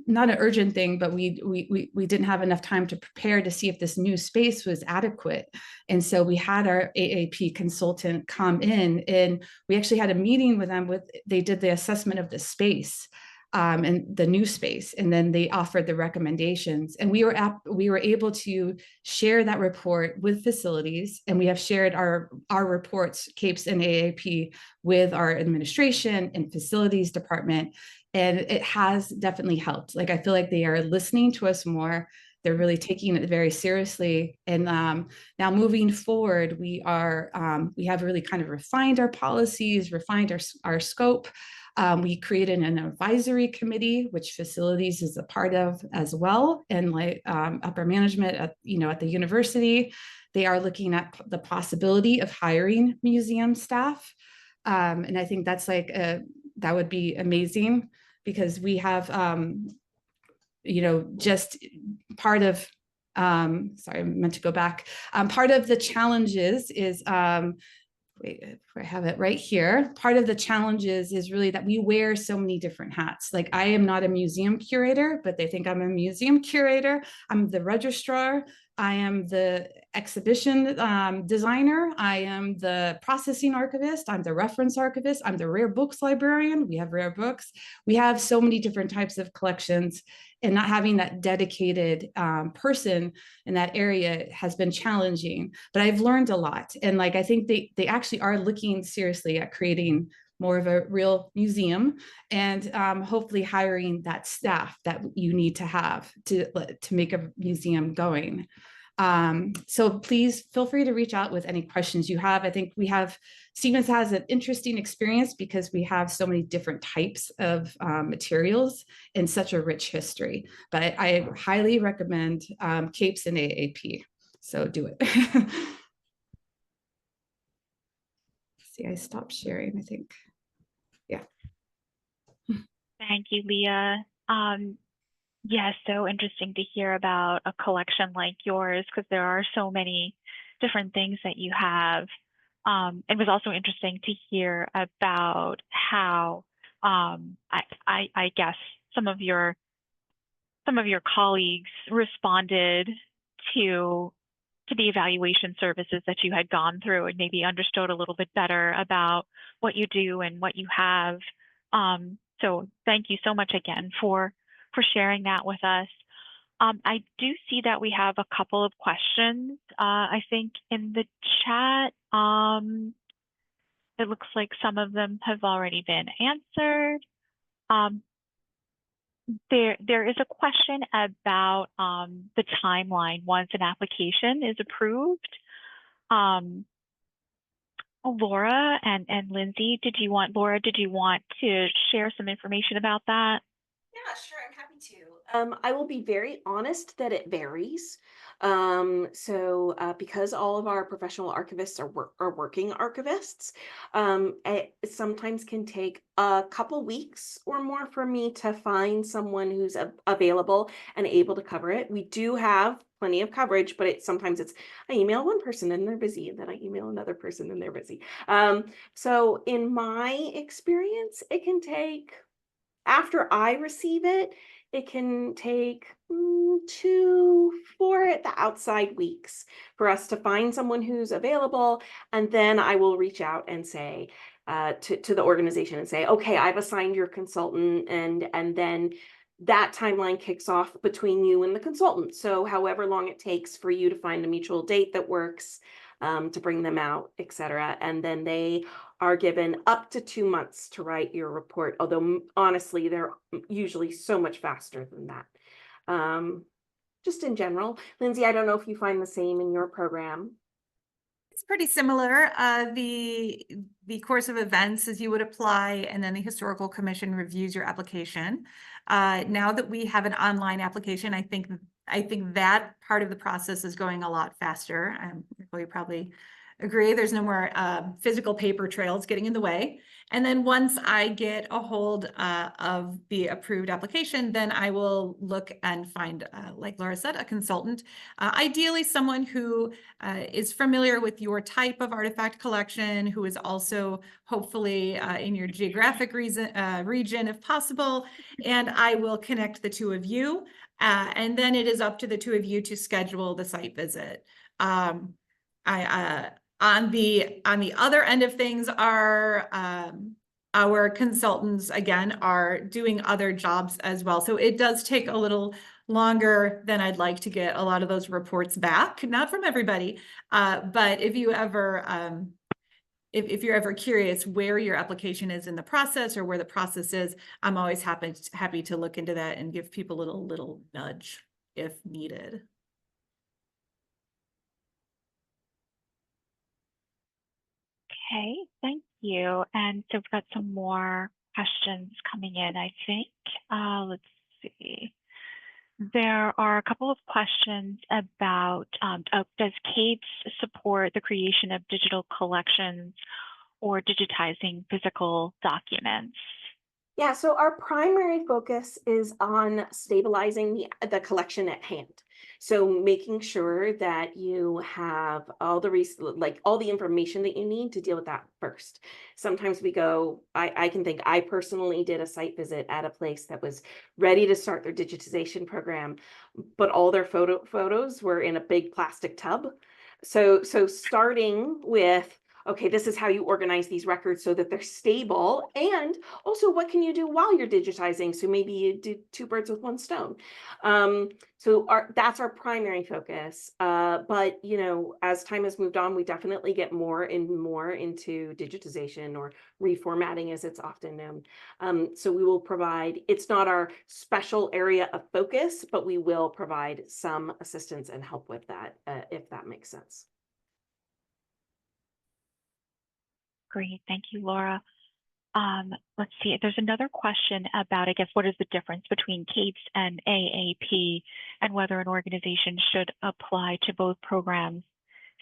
D: not an urgent thing, but we didn't have enough time to prepare to see if this new space was adequate. And so we had our AAP consultant come in, and we actually had a meeting with them. They did the assessment of the space and the new space, and then they offered the recommendations. And we were able to share that report with facilities, and we have shared our reports, Capes and AAP, with our administration and facilities department. And it has definitely helped. Like, I feel like they are listening to us more. They're really taking it very seriously. And now moving forward, we have really kind of refined our policies, refined our scope. We created an advisory committee, which facilities is a part of as well. And like upper management at the university, they are looking at the possibility of hiring museum staff. And I think that's that would be amazing, because we have, just part of Sorry, I meant to go back. Part of the challenges is, wait, I have it right here. Part of the challenges is really that we wear so many different hats. Like, I am not a museum curator, but they think I'm a museum curator. I'm the registrar. I am the exhibition designer. I am the processing archivist. I'm the reference archivist. I'm the rare books librarian. We have rare books. We have so many different types of collections, and not having that dedicated person in that area has been challenging, but I've learned a lot. And like, I think they actually are looking seriously at creating more of a real museum, and hopefully hiring that staff that you need to have to make a museum going. So please feel free to reach out with any questions you have. I think Stevens has an interesting experience because we have so many different types of materials and such a rich history, but I highly recommend CAPES and AAP. So do it. See, I stopped sharing, I think. Yeah.
A: Thank you, Leah. Yeah, so interesting to hear about a collection like yours, because there are so many different things that you have. It was also interesting to hear about how I guess some of your colleagues responded to the evaluation services that you had gone through, and maybe understood a little bit better about what you do and what you have. So thank you so much again for sharing that with us. I do see that we have a couple of questions, I think, in the chat. It looks like some of them have already been answered. There is a question about the timeline once an application is approved. Laura and Lindsay, Laura, did you want to share some information about that?
B: Yeah, sure, I'm happy to. I will be very honest that it varies. Because all of our professional archivists are working archivists, it sometimes can take a couple weeks or more for me to find someone who's available and able to cover it. We do have plenty of coverage, but sometimes I email one person and they're busy, and then I email another person and they're busy. So in my experience, it can take, after I receive it, it can take 2, 4 at the outside weeks for us to find someone who's available. And then I will reach out and say to the organization and say, okay, I've assigned your consultant, and then that timeline kicks off between you and the consultant. So however long it takes for you to find a mutual date that works, to bring them out, etc. And then they are given up to 2 months to write your report, although honestly, they're usually so much faster than that. Just in general. Lindsay, I don't know if you find the same in your program.
C: It's pretty similar. The course of events is you would apply, and then the Historical Commission reviews your application. Now that we have an online application, I think that part of the process is going a lot faster. You probably agree. There's no more physical paper trails getting in the way. And then once I get a hold of the approved application, then I will look and find, like Laura said, a consultant, ideally someone who is familiar with your type of artifact collection, who is also hopefully in your geographic region if possible. And I will connect the two of you. And then it is up to the two of you to schedule the site visit. On the other end of things, our consultants, again, are doing other jobs as well. So it does take a little longer than I'd like to get a lot of those reports back, not from everybody. But if you ever, if you're ever curious where your application is in the process or where the process is, I'm always happy to look into that and give people a little nudge if needed.
A: Okay, thank you. And so we've got some more questions coming in, I think. Let's see. There are a couple of questions about, does CAPES support the creation of digital collections or digitizing physical documents?
B: Yeah, so our primary focus is on stabilizing the collection at hand. So making sure that you have all the all the information that you need to deal with that first. Sometimes we go, I can think I personally did a site visit at a place that was ready to start their digitization program, but all their photos were in a big plastic tub. So starting with, okay, this is how you organize these records so that they're stable. And also, what can you do while you're digitizing? So maybe you do two birds with one stone. That's our primary focus. But you know, as time has moved on, we definitely get more and more into digitization, or reformatting as it's often known. So we will provide, it's not our special area of focus, but we will provide some assistance and help with that, if that makes sense.
A: Great. Thank you, Laura. Let's see. There's another question about, I guess, what is the difference between CAPES and AAP, and whether an organization should apply to both programs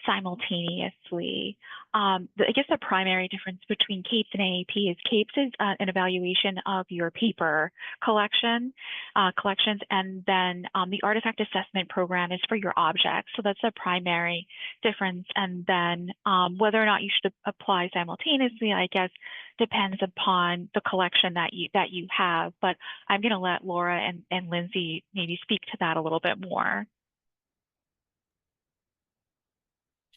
A: simultaneously. I guess the primary difference between CAPES and AAP is CAPES is an evaluation of your paper collections, and then the artifact assessment program is for your objects. So that's the primary difference. And then whether or not you should apply simultaneously, I guess, depends upon the collection that you have. But I'm going to let Laura and Lindsay maybe speak to that a little bit more.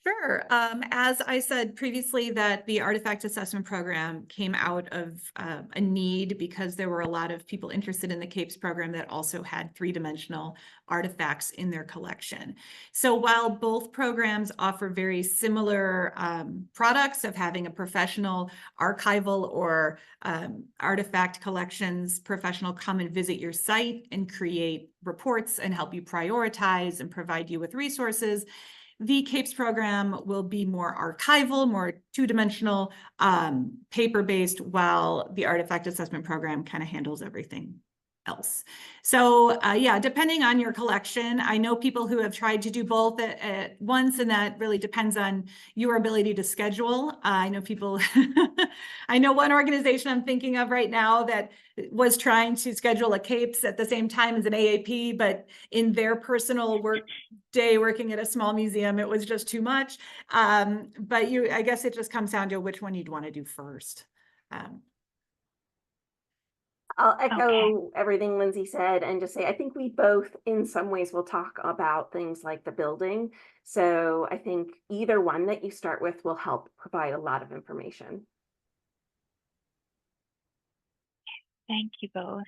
C: Sure. As I said previously, that the artifact assessment program came out of a need because there were a lot of people interested in the CAPES program that also had three-dimensional artifacts in their collection. So while both programs offer very similar products of having a professional archival or artifact collections professional come and visit your site and create reports and help you prioritize and provide you with resources, the CAPES program will be more archival, more two-dimensional, paper-based, while the artifact assessment program kind of handles everything else. So yeah, depending on your collection, I know people who have tried to do both at once, and that really depends on your ability to schedule. I know people, I know one organization I'm thinking of right now that was trying to schedule a CAPES at the same time as an AAP, but in their personal work day working at a small museum, it was just too much. But I guess it just comes down to which one you'd want to do first.
B: I'll echo
A: Okay.
B: everything Lindsay said and just say, I think we both, in some ways, will talk about things like the building. So I think either one that you start with will help provide a lot of information.
A: Thank you both.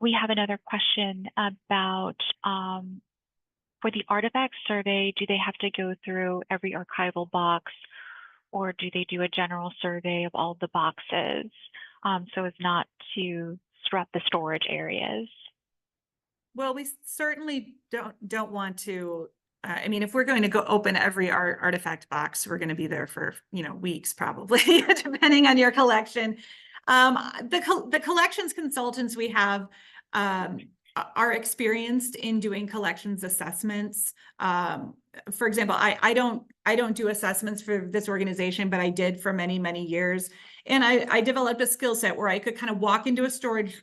A: We have another question about, for the artifact survey, do they have to go through every archival box, or do they do a general survey of all the boxes, so as not to disrupt the storage areas?
C: Well, we certainly don't want to. I mean, if we're going to go open every artifact box, we're going to be there for weeks probably, depending on your collection. The collections consultants we have are experienced in doing collections assessments. For example, I don't do assessments for this organization, but I did for many years. And I developed a skill set where I could kind of walk into a storage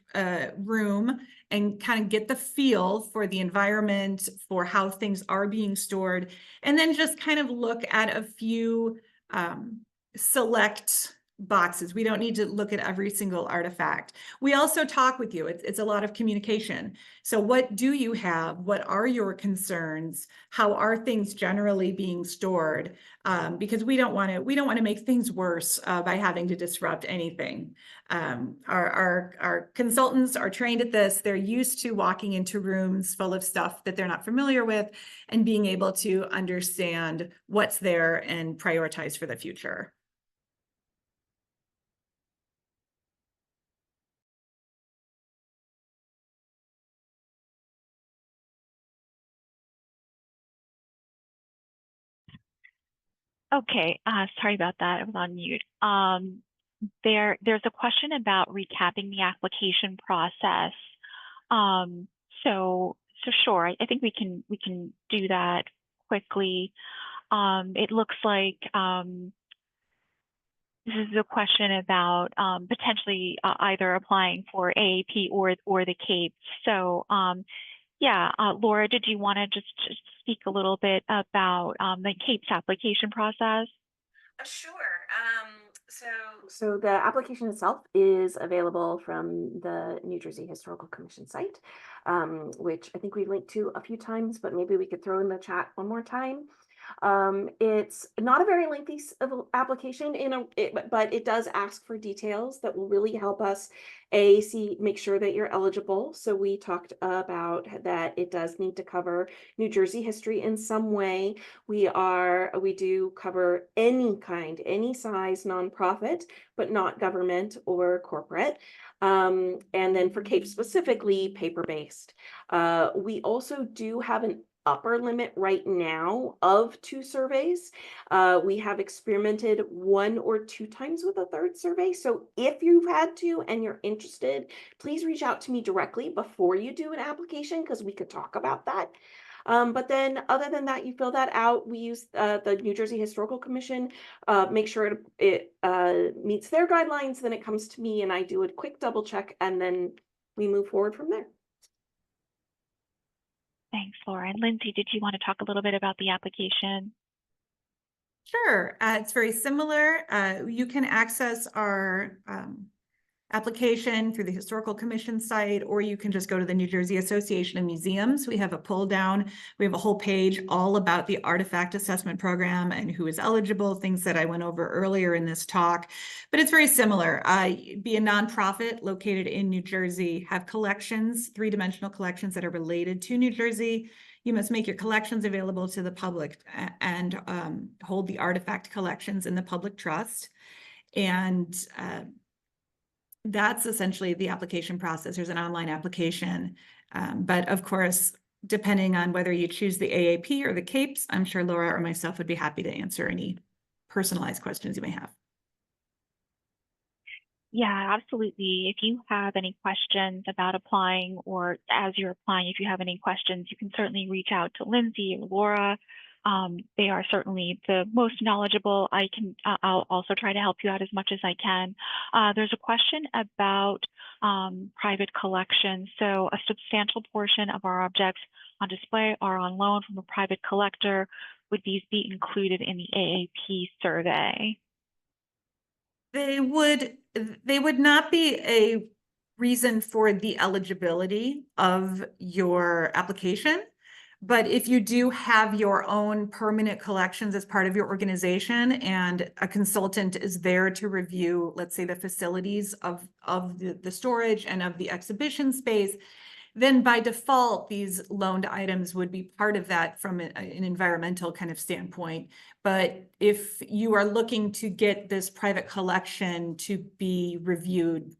C: room and kind of get the feel for the environment, for how things are being stored, and then just kind of look at a few select boxes. We don't need to look at every single artifact. We also talk with you. It's a lot of communication. So what do you have? What are your concerns? How are things generally being stored? Because we don't want to make things worse by having to disrupt anything. Our consultants are trained at this. They're used to walking into rooms full of stuff that they're not familiar with and being able to understand what's there and prioritize for the future.
A: Okay, sorry about that. I was on mute. There's a question about recapping the application process. So sure, I think we can do that quickly. It looks like this is a question about potentially either applying for AAP or the CAPE. So Yeah, Laura, did you want to just speak a little bit about the CAPES application process?
B: Sure. So the application itself is available from the New Jersey Historical Commission site, which I think we've linked to a few times, but maybe we could throw in the chat one more time. It's not a very lengthy application but it does ask for details that will really help us make sure that you're eligible. So we talked about that it does need to cover New Jersey history in some way. We do cover any size nonprofit, but not government or corporate. And then for CAPE specifically, paper-based. We also do have an upper limit right now of 2 surveys. We have experimented 1 or 2 times with a 3rd survey. So if you've had to and you're interested, please reach out to me directly before you do an application, because we could talk about that. But then other than that, you fill that out. We use the New Jersey Historical Commission, make sure it meets their guidelines, then it comes to me and I do a quick double check, and then we move forward from there.
A: Thanks, Laura. And Lindsay, did you want to talk a little bit about the application?
C: Sure. It's very similar. You can access our application through the Historical Commission site, or you can just go to the New Jersey Association of Museums. We have a pull down. We have a whole page all about the artifact assessment program and who is eligible, things that I went over earlier in this talk. But it's very similar. Be a nonprofit located in New Jersey, have collections, 3-dimensional collections that are related to New Jersey. You must make your collections available to the public and hold the artifact collections in the public trust. And that's essentially the application process. There's an online application, but of course, depending on whether you choose the AAP or the CAPES, I'm sure Laura or myself would be happy to answer any personalized questions you may have.
A: Yeah, absolutely. If you have any questions about applying, or as you're applying, if you have any questions, you can certainly reach out to Lindsay or Laura. They are certainly the most knowledgeable. I'll also try to help you out as much as I can. There's a question about private collections. So a substantial portion of our objects on display are on loan from a private collector. Would these be included in the AAP survey?
C: They would not be a reason for the eligibility of your application. But if you do have your own permanent collections as part of your organization and a consultant is there to review, let's say, the facilities of the storage and of the exhibition space, then by default, these loaned items would be part of that from an environmental kind of standpoint. But if you are looking to get this private collection to be reviewed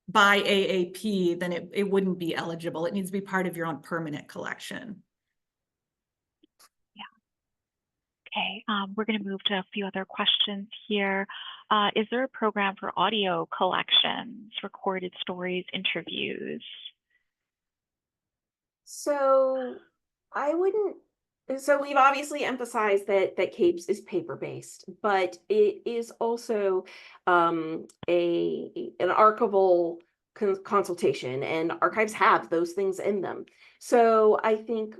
C: by AAP, then it wouldn't be eligible. It needs to be part of your own permanent collection.
A: Okay, we're going to move to a few other questions here. Is there a program for audio collections, recorded stories, interviews?
B: So we've obviously emphasized that CAPES is paper-based, but it is also an archival consultation, and archives have those things in them. So I think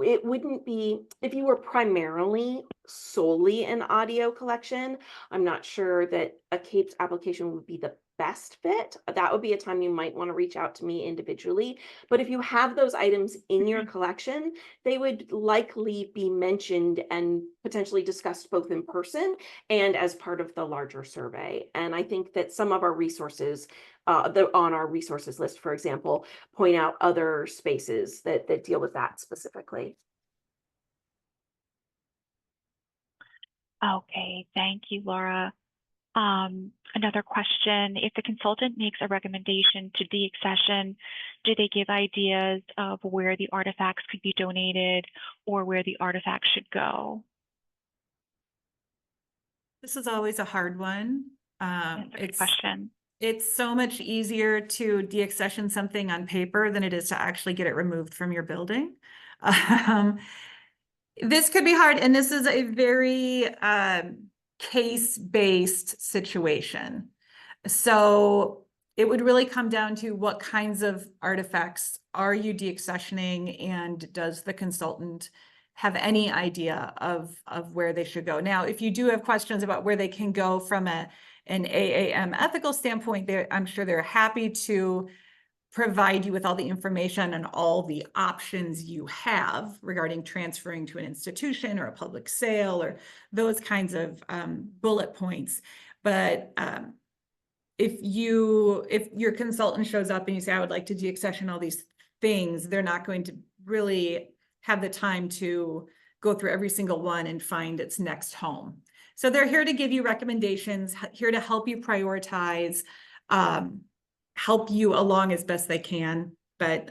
B: it wouldn't be, if you were primarily solely an audio collection, I'm not sure that a CAPES application would be the best fit. That would be a time you might want to reach out to me individually. But if you have those items in your collection, they would likely be mentioned and potentially discussed both in person and as part of the larger survey. And I think that some of our resources on our resources list, for example, point out other spaces that deal with that specifically.
A: Okay, thank you, Laura. Another question, if the consultant makes a recommendation to deaccession, do they give ideas of where the artifacts could be donated or where the artifacts should go?
C: This is always a hard one.
A: That's a good question.
C: It's so much easier to deaccession something on paper than it is to actually get it removed from your building. This could be hard, and this is a very case-based situation. So it would really come down to what kinds of artifacts are you deaccessioning, and does the consultant have any idea of where they should go? Now, if you do have questions about where they can go from an AAM ethical standpoint, I'm sure they're happy to provide you with all the information and all the options you have regarding transferring to an institution or a public sale or those kinds of bullet points. But if your consultant shows up and you say, I would like to deaccession all these things, they're not going to really have the time to go through every single one and find its next home. So they're here to give you recommendations, here to help you prioritize, help you along as best they can. But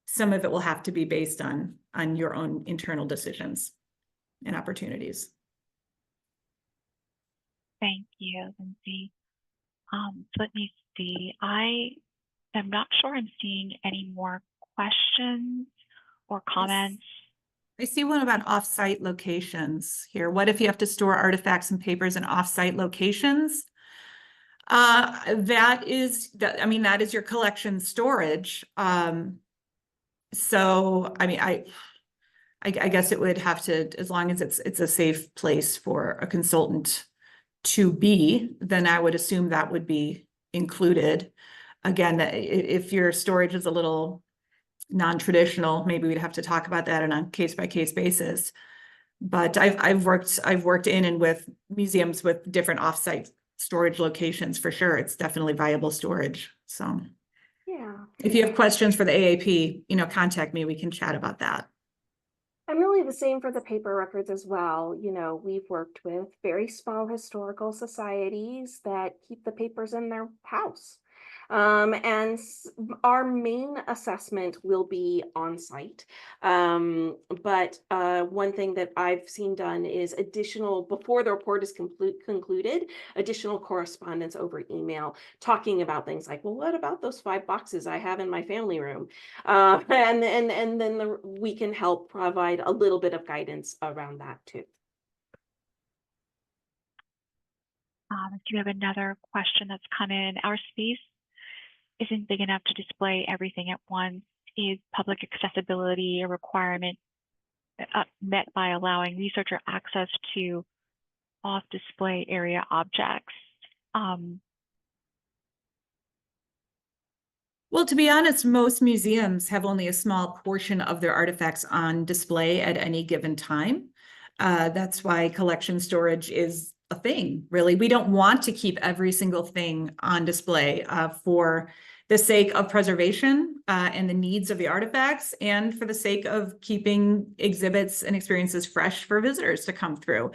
C: some of it will have to be based on your own internal decisions and opportunities.
A: Thank you, Lindsay. Let me see. I am not sure I'm seeing any more questions or comments.
C: I see one about off-site locations here. What if you have to store artifacts and papers in off-site locations? That is your collection storage. So, I mean, I guess it would have to, as long as it's a safe place for a consultant to be, then I would assume that would be included. Again, if your storage is a little non-traditional, maybe we'd have to talk about that on a case-by-case basis. But I've worked in and with museums with different offsite storage locations for sure. It's definitely viable storage. So
B: Yeah.
C: if you have questions for the AAP, contact me. We can chat about that.
B: And really the same for the paper records as well. We've worked with very small historical societies that keep the papers in their house. And our main assessment will be on site. But one thing that I've seen done is before the report is concluded, additional correspondence over email talking about things like, well, what about those 5 boxes I have in my family room? And then we can help provide a little bit of guidance around that too.
A: Do you have another question that's come in? Our space isn't big enough to display everything at once. Is public accessibility a requirement met by allowing researcher access to off-display area objects?
C: Well, to be honest, most museums have only a small portion of their artifacts on display at any given time. That's why collection storage is a thing, really. We don't want to keep every single thing on display for the sake of preservation and the needs of the artifacts, and for the sake of keeping exhibits and experiences fresh for visitors to come through.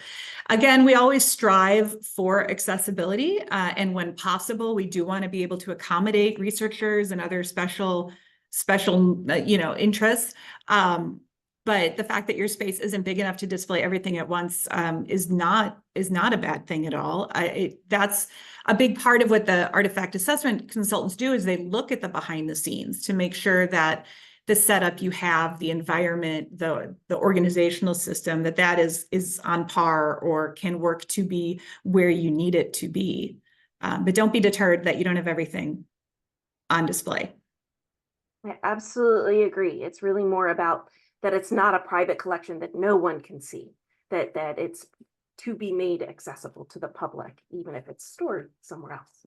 C: Again, we always strive for accessibility, and when possible, we do want to be able to accommodate researchers and other special interests. But the fact that your space isn't big enough to display everything at once is not a bad thing at all. That's a big part of what the artifact assessment consultants do, is they look at the behind the scenes to make sure that the setup you have, the environment, the organizational system, that is on par or can work to be where you need it to be. But don't be deterred that you don't have everything on display.
B: I absolutely agree. It's really more about that it's not a private collection that no one can see, that it's to be made accessible to the public, even if it's stored somewhere else.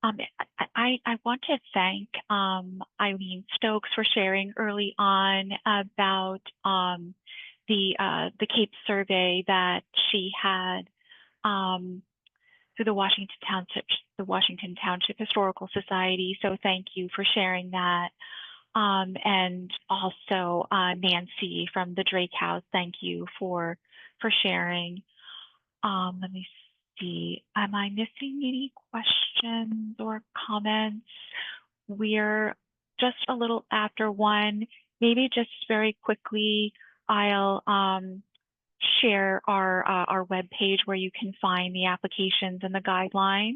A: I want to thank Eileen Stokes for sharing early on about the CAPE survey that she had through the Washington Township Historical Society. So thank you for sharing that. And also Nancy from the Drake House, thank you for sharing. Let me see, am I missing any questions or comments? We're just a little after 1. Maybe just very quickly, I'll share our webpage where you can find the applications and the guidelines.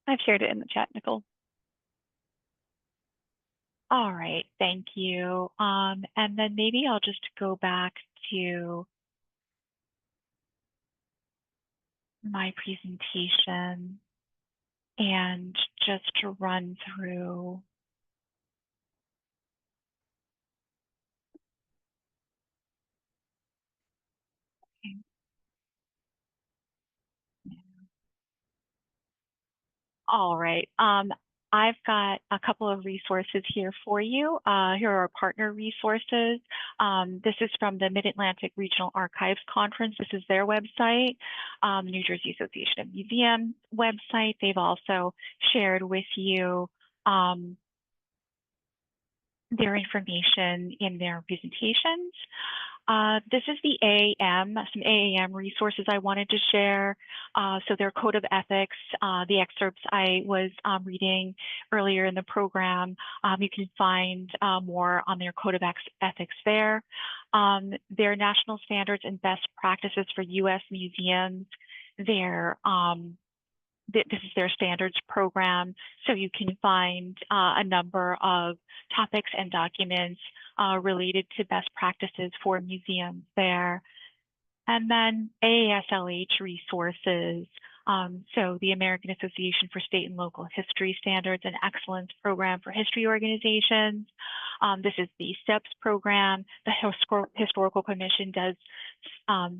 A: I've shared it in the chat, Nicole. All right, thank you. And then maybe I'll just go back to my presentation and just to run through All right. I've got a couple of resources here for you. Here are our partner resources. This is from the Mid-Atlantic Regional Archives Conference. This is their website, New Jersey Association of Museums website. They've also shared with you their information in their presentations. This is the AAM, some AAM resources I wanted to share. So their code of ethics, the excerpts I was reading earlier in the program, you can find more on their code of ethics there. Their national standards and best practices for U.S. museums, this is their standards program, so you can find a number of topics and documents related to best practices for museums there. And then AASLH resources, so the American Association for State and Local History Standards and Excellence Program for History Organizations. This is the STEPS program. The Historical Commission does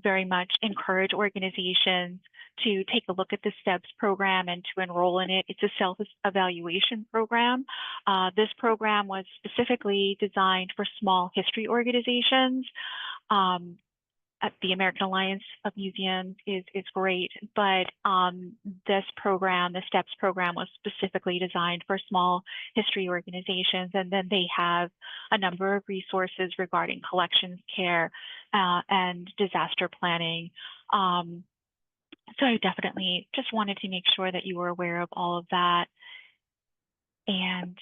A: very much encourage organizations to take a look at the STEPS program and to enroll in it. It's a self-evaluation program. This program was specifically designed for small history organizations. At the American Alliance of Museums is great, but this program, the STEPS program, was specifically designed for small history organizations. And then they have a number of resources regarding collections care and disaster planning. So I definitely just wanted to make sure that you were aware of all of that. And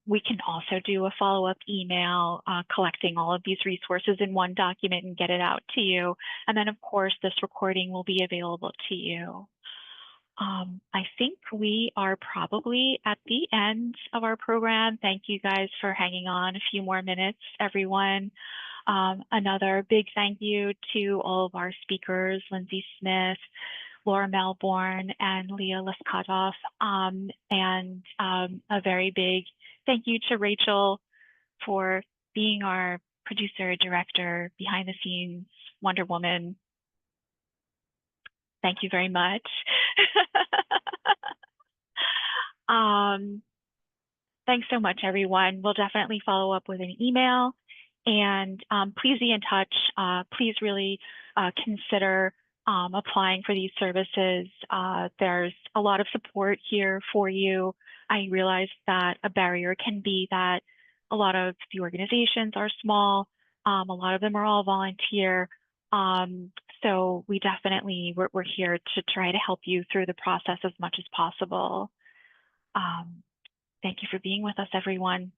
A: we can also do a follow-up email collecting all of these resources in one document and get it out to you. And then, of course, this recording will be available to you. I think we are probably at the end of our program. Thank you guys for hanging on a few more minutes, everyone. Another big thank you to all of our speakers, Lindsay Smith, Laura Melbourne, and Leah Leskatov, and a very big thank you to Rachel for being our producer, director, behind the scenes, Wonder Woman. Thank you very much. Thanks so much, everyone. We'll definitely follow up with an email, and please be in touch. Please really consider applying for these services. There's a lot of support here for you. I realize that a barrier can be that a lot of the organizations are small. A lot of them are all volunteer. So we definitely, we're here to try to help you through the process as much as possible. Thank you for being with us, everyone.